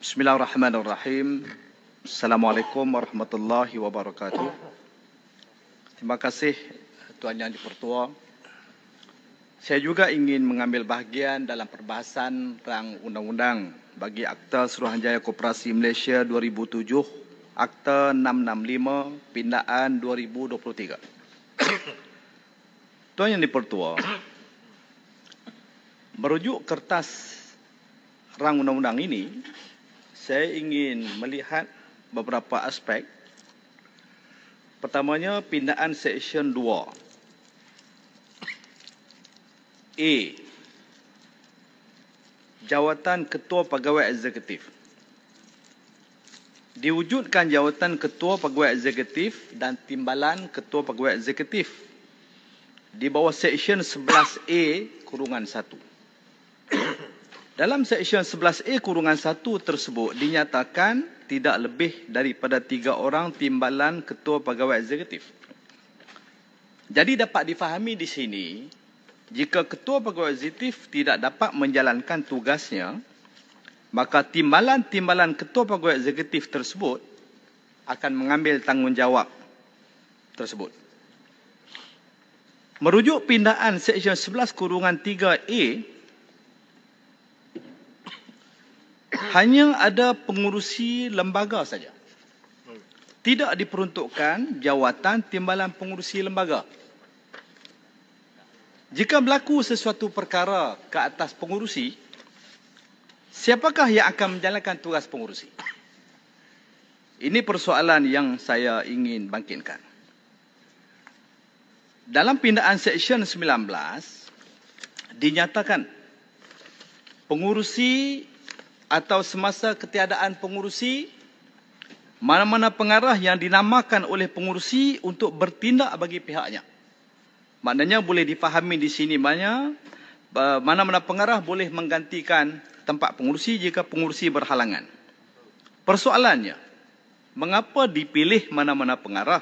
Bismillahirrahmanirrahim. Assalamualaikum warahmatullahi wabarakatuh. Terima kasih Tuan Yang di-Pertua. Saya juga ingin mengambil bahagian dalam perbahasan rang undang-undang bagi Akta Suruhanjaya Koperasi Malaysia 2007, Akta 665, Pindaan 2023. Tuan Yang di-Pertua, merujuk kertas rang undang-undang ini, saya ingin melihat beberapa aspek. Pertamanya, pindaan Seksyen 2. A. Jawatan Ketua Pegawai Eksekutif. Diwujudkan jawatan Ketua Pegawai Eksekutif dan timbalan Ketua Pegawai Eksekutif di bawah Seksyen 11A-1. Dalam Seksyen 11A-1 tersebut dinyatakan tidak lebih daripada 3 orang timbalan Ketua Pegawai Eksekutif. Jadi dapat difahami di sini, jika Ketua Pegawai Eksekutif tidak dapat menjalankan tugasnya, maka timbalan-timbalan Ketua Pegawai Eksekutif tersebut akan mengambil tanggungjawab tersebut. Merujuk pindaan Seksyen 11-3A, hanya ada pengurusi lembaga saja. Tidak diperuntukkan jawatan timbalan pengurusi lembaga. Jika berlaku sesuatu perkara ke atas pengurusi, siapakah yang akan menjalankan tugas pengurusi? Ini persoalan yang saya ingin bangkitkan. Dalam pindaan Seksyen 19, dinyatakan pengurusi atau semasa ketiadaan pengurusi, mana-mana pengarah yang dinamakan oleh pengurusi untuk bertindak bagi pihaknya. Maknanya boleh difahami di sini mana-mana pengarah boleh menggantikan tempat pengurusi jika pengurusi berhalangan. Persoalannya, mengapa dipilih mana-mana pengarah?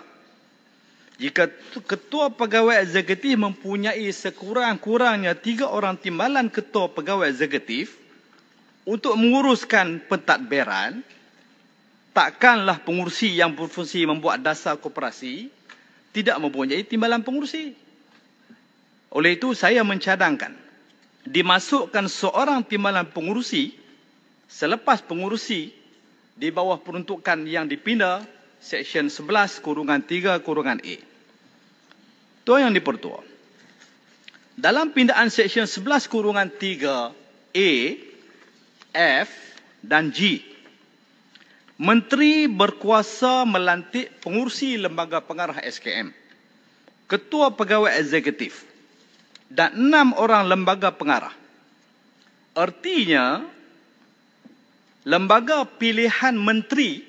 Jika Ketua Pegawai Eksekutif mempunyai sekurang-kurangnya 3 orang timbalan Ketua Pegawai Eksekutif untuk menguruskan pentadbiran, takkanlah pengurusi yang berfungsi membuat dasar koperasi tidak mempunyai timbalan pengurusi. Oleh itu, saya mencadangkan dimasukkan seorang timbalan pengurusi selepas pengurusi di bawah peruntukan yang dipinda Seksyen 11-3-A. Tuan Yang di-Pertua, dalam pindaan Seksyen 11-3A, F dan G, Menteri berkuasa melantik pengurusi lembaga pengarah SKM, Ketua Pegawai Eksekutif dan 6 orang lembaga pengarah. Artinya, lembaga pilihan menteri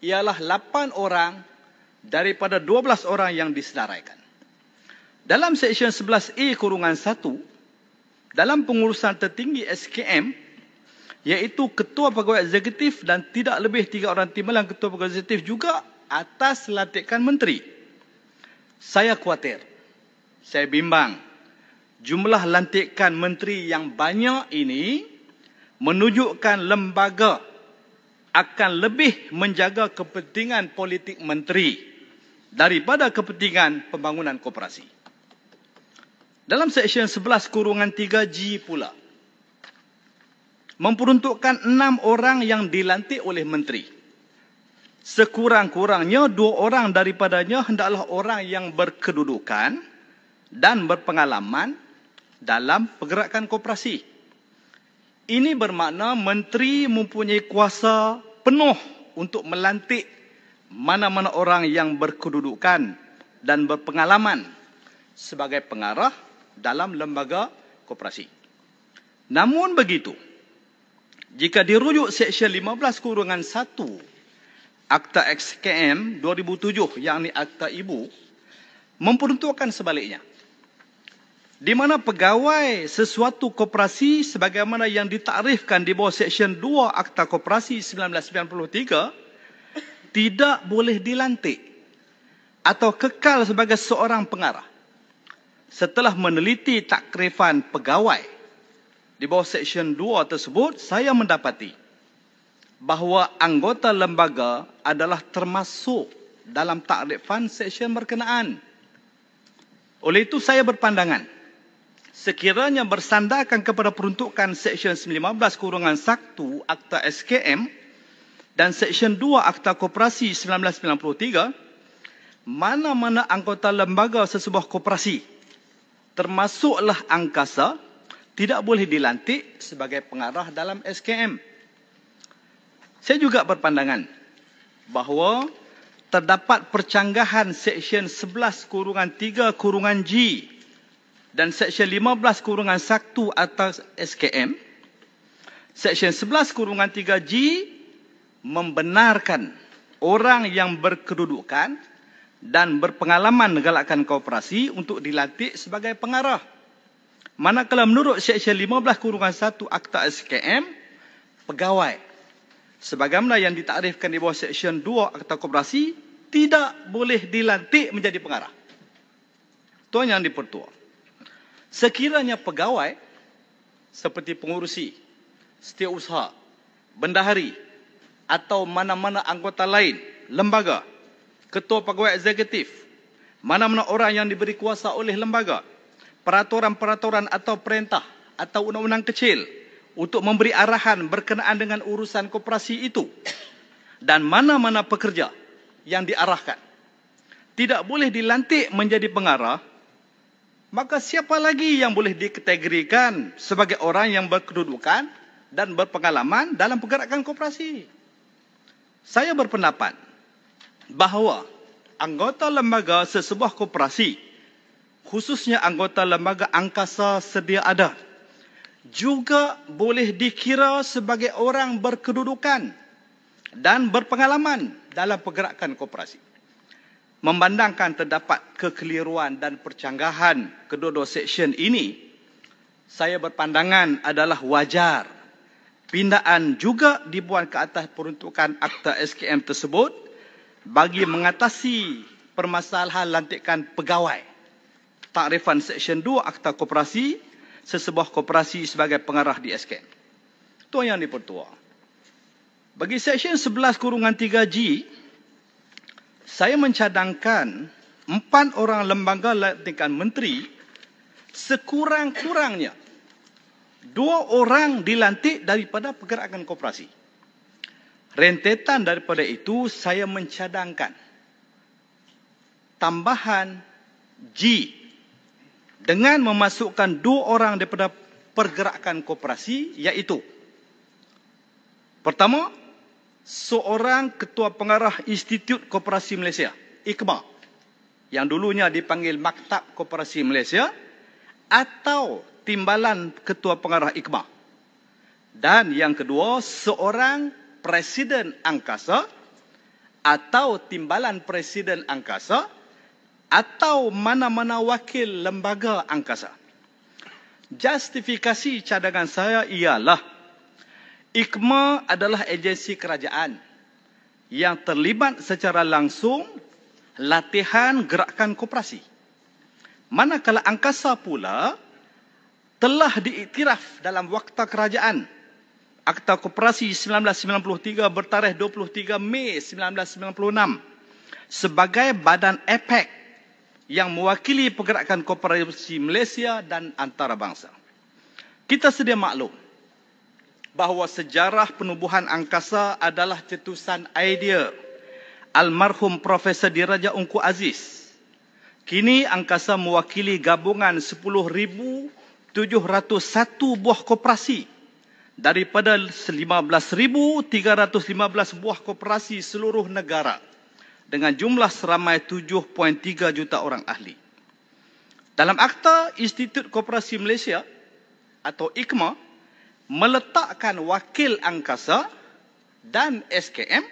ialah 8 orang daripada 12 orang yang disenaraikan. Dalam Seksyen 11A-1, dalam pengurusan tertinggi SKM, iaitu Ketua Pegawai Eksekutif dan tidak lebih 3 orang timbalan Ketua Pegawai Eksekutif juga atas lantikan menteri. Saya khawatir, saya bimbang, jumlah lantikan menteri yang banyak ini menunjukkan lembaga akan lebih menjaga kepentingan politik menteri daripada kepentingan pembangunan koperasi. Dalam Seksyen 11-3G pula, memperuntukkan 6 orang yang dilantik oleh menteri. Sekurang-kurangnya 2 orang daripadanya hendaklah orang yang berkedudukan dan berpengalaman dalam pergerakan koperasi. Ini bermakna menteri mempunyai kuasa penuh untuk melantik mana-mana orang yang berkedudukan dan berpengalaman sebagai pengarah dalam lembaga koperasi. Namun begitu, jika dirujuk Seksyen 15-1 Akta SKM 2007, yakni Akta Ibu, memperuntukkan sebaliknya, di mana pegawai sesuatu koperasi sebagaimana yang ditakrifkan di bawah Seksyen 2 Akta Koperasi 1993 tidak boleh dilantik atau kekal sebagai seorang pengarah setelah meneliti takrifan pegawai di bawah Seksyen 2 tersebut, saya mendapati bahawa anggota lembaga adalah termasuk dalam takrifan seksyen berkenaan. Oleh itu, saya berpandangan, sekiranya bersandarkan kepada peruntukan Seksyen 19-1 Akta SKM dan Seksyen 2 Akta Koperasi 1993, mana-mana anggota lembaga sesebuah koperasi, termasuklah angkasa, tidak boleh dilantik sebagai pengarah dalam SKM. Saya juga berpandangan bahawa terdapat percanggahan Seksyen 11-3-G dan Seksyen 15-1 atas SKM. Seksyen 11-3G membenarkan orang yang berkedudukan dan berpengalaman menggalakkan koperasi untuk dilantik sebagai pengarah. Manakala menurut Seksyen 15-1 Akta SKM, pegawai sebagaimana yang ditakrifkan di bawah Seksyen 2 Akta Koperasi tidak boleh dilantik menjadi pengarah. Tuan Yang di-Pertua, sekiranya pegawai seperti pengurusi, setiausaha, bendahari atau mana-mana anggota lain lembaga, ketua pegawai eksekutif, mana-mana orang yang diberi kuasa oleh lembaga, peraturan-peraturan atau perintah atau undang-undang kecil untuk memberi arahan berkenaan dengan urusan koperasi itu, dan mana-mana pekerja yang diarahkan tidak boleh dilantik menjadi pengarah, maka siapa lagi yang boleh dikategorikan sebagai orang yang berkedudukan dan berpengalaman dalam pergerakan koperasi? Saya berpendapat bahawa anggota lembaga sesebuah koperasi, khususnya anggota lembaga angkasa sedia ada, juga boleh dikira sebagai orang berkedudukan dan berpengalaman dalam pergerakan koperasi. Memandangkan terdapat kekeliruan dan percanggahan kedua-dua seksyen ini, saya berpandangan adalah wajar pindaan juga dibuat ke atas peruntukan Akta SKM tersebut bagi mengatasi permasalahan lantikan pegawai. Takrifan Seksyen 2 Akta Koperasi, sesebuah koperasi sebagai pengarah di SKM. Tuan Yang di-Pertua, bagi Seksyen 11-3G, saya mencadangkan 4 orang lembaga lantikan menteri, sekurang-kurangnya 2 orang dilantik daripada pergerakan koperasi. Rentetan daripada itu, saya mencadangkan tambahan G dengan memasukkan 2 orang daripada pergerakan koperasi, iaitu pertama, seorang ketua pengarah Institut Koperasi Malaysia, IKMA, yang dulunya dipanggil Maktab Koperasi Malaysia, atau timbalan ketua pengarah IKMA. Dan yang kedua, seorang presiden angkasa atau timbalan presiden angkasa atau mana-mana wakil lembaga angkasa. Justifikasi cadangan saya ialah IKMA adalah agensi kerajaan yang terlibat secara langsung latihan gerakan koperasi. Manakala angkasa pula telah diiktiraf dalam Wakta Kerajaan Akta Koperasi 1993 bertarikh 23 Mei 1996 sebagai badan APEC yang mewakili pergerakan koperasi Malaysia dan antarabangsa. Kita sedia maklum bahawa sejarah penubuhan angkasa adalah cetusan idea almarhum Profesor Diraja Ungku Aziz. Kini angkasa mewakili gabungan 10,701 buah koperasi daripada 15,315 buah koperasi seluruh negara dengan jumlah seramai 7.3 juta orang ahli. Dalam Akta Institut Koperasi Malaysia atau IKMA meletakkan wakil angkasa dan SKM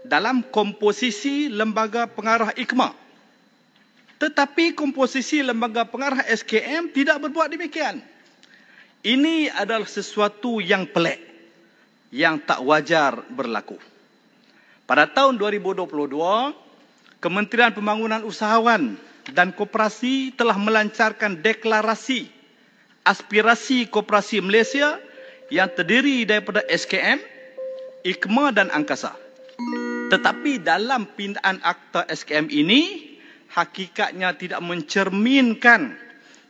dalam komposisi lembaga pengarah IKMA. Tetapi komposisi lembaga pengarah SKM tidak berbuat demikian. Ini adalah sesuatu yang pelik, yang tak wajar berlaku. Pada tahun 2022, Kementerian Pembangunan Usahawan dan Koperasi telah melancarkan deklarasi aspirasi koperasi Malaysia yang terdiri daripada SKM, IKMA dan Angkasa. Tetapi dalam pindaan akta SKM ini, hakikatnya tidak mencerminkan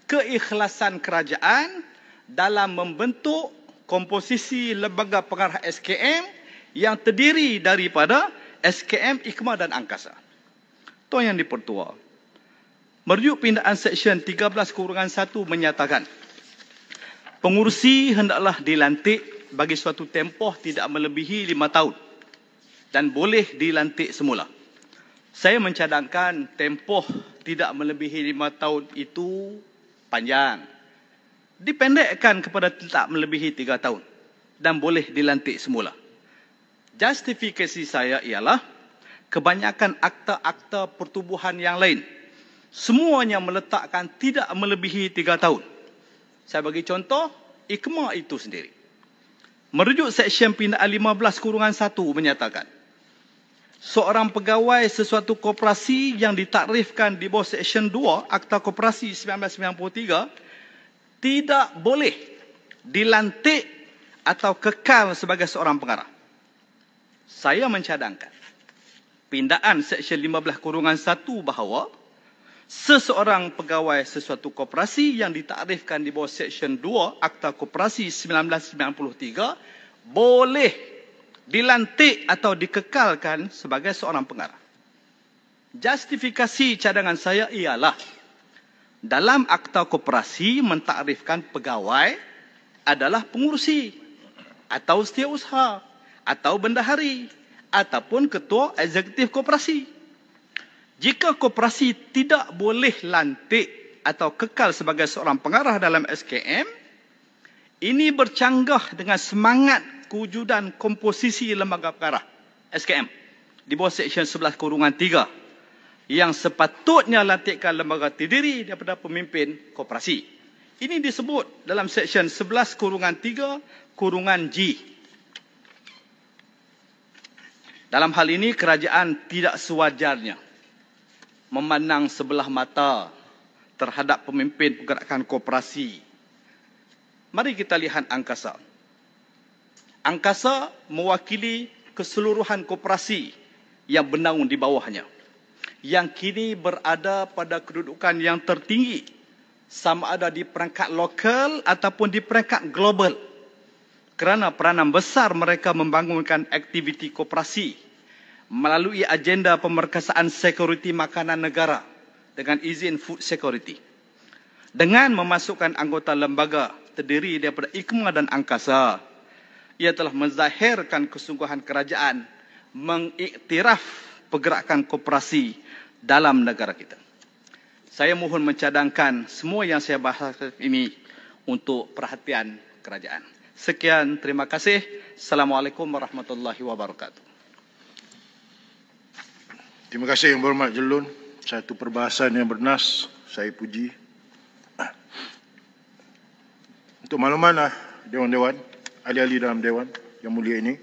keikhlasan kerajaan dalam membentuk komposisi lembaga pengarah SKM yang terdiri daripada SKM, IKMA dan Angkasa. Tuan Yang di-Pertua, merujuk pindaan Seksyen 13-1 menyatakan, pengurusi hendaklah dilantik bagi suatu tempoh tidak melebihi 5 tahun dan boleh dilantik semula. Saya mencadangkan tempoh tidak melebihi 5 tahun itu panjang. Dipendekkan kepada tak melebihi 3 tahun dan boleh dilantik semula. Justifikasi saya ialah kebanyakan akta-akta pertubuhan yang lain semuanya meletakkan tidak melebihi 3 tahun. Saya bagi contoh, IKMA itu sendiri. Merujuk Seksyen pindaan 15-1 menyatakan, seorang pegawai sesuatu koperasi yang ditakrifkan di bawah Seksyen 2 Akta Koperasi 1993 tidak boleh dilantik atau kekal sebagai seorang pengarah. Saya mencadangkan pindaan Seksyen 15-1 bahawa seseorang pegawai sesuatu koperasi yang ditakrifkan di bawah Seksyen 2 Akta Koperasi 1993 boleh dilantik atau dikekalkan sebagai seorang pengarah. Justifikasi cadangan saya ialah dalam Akta Koperasi mentakrifkan pegawai adalah pengurusi atau setiausaha atau bendahari ataupun ketua eksekutif koperasi. Jika koperasi tidak boleh lantik atau kekal sebagai seorang pengarah dalam SKM, ini bercanggah dengan semangat kewujudan komposisi lembaga pengarah SKM di bawah Seksyen 11-3 yang sepatutnya lantikan lembaga terdiri daripada pemimpin koperasi. Ini disebut dalam Seksyen 11-3(G). Dalam hal ini, kerajaan tidak sewajarnya memandang sebelah mata terhadap pemimpin pergerakan koperasi. Mari kita lihat Angkasa. Angkasa mewakili keseluruhan koperasi yang bernaung di bawahnya, yang kini berada pada kedudukan yang tertinggi, sama ada di peringkat lokal ataupun di peringkat global. Kerana peranan besar mereka membangunkan aktiviti koperasi melalui agenda pemerkasaan sekuriti makanan negara dengan izin food security. Dengan memasukkan anggota lembaga terdiri daripada IKMA dan Angkasa, ia telah menzahirkan kesungguhan kerajaan mengiktiraf pergerakan koperasi dalam negara kita. Saya mohon mencadangkan semua yang saya bahas ini untuk perhatian kerajaan. Sekian, terima kasih. Assalamualaikum warahmatullahi wabarakatuh. Terima kasih Yang Berhormat Jelun. Satu perbahasan yang bernas, saya puji. Untuk makluman Dewan-Dewan, ahli-ahli dalam Dewan yang mulia ini,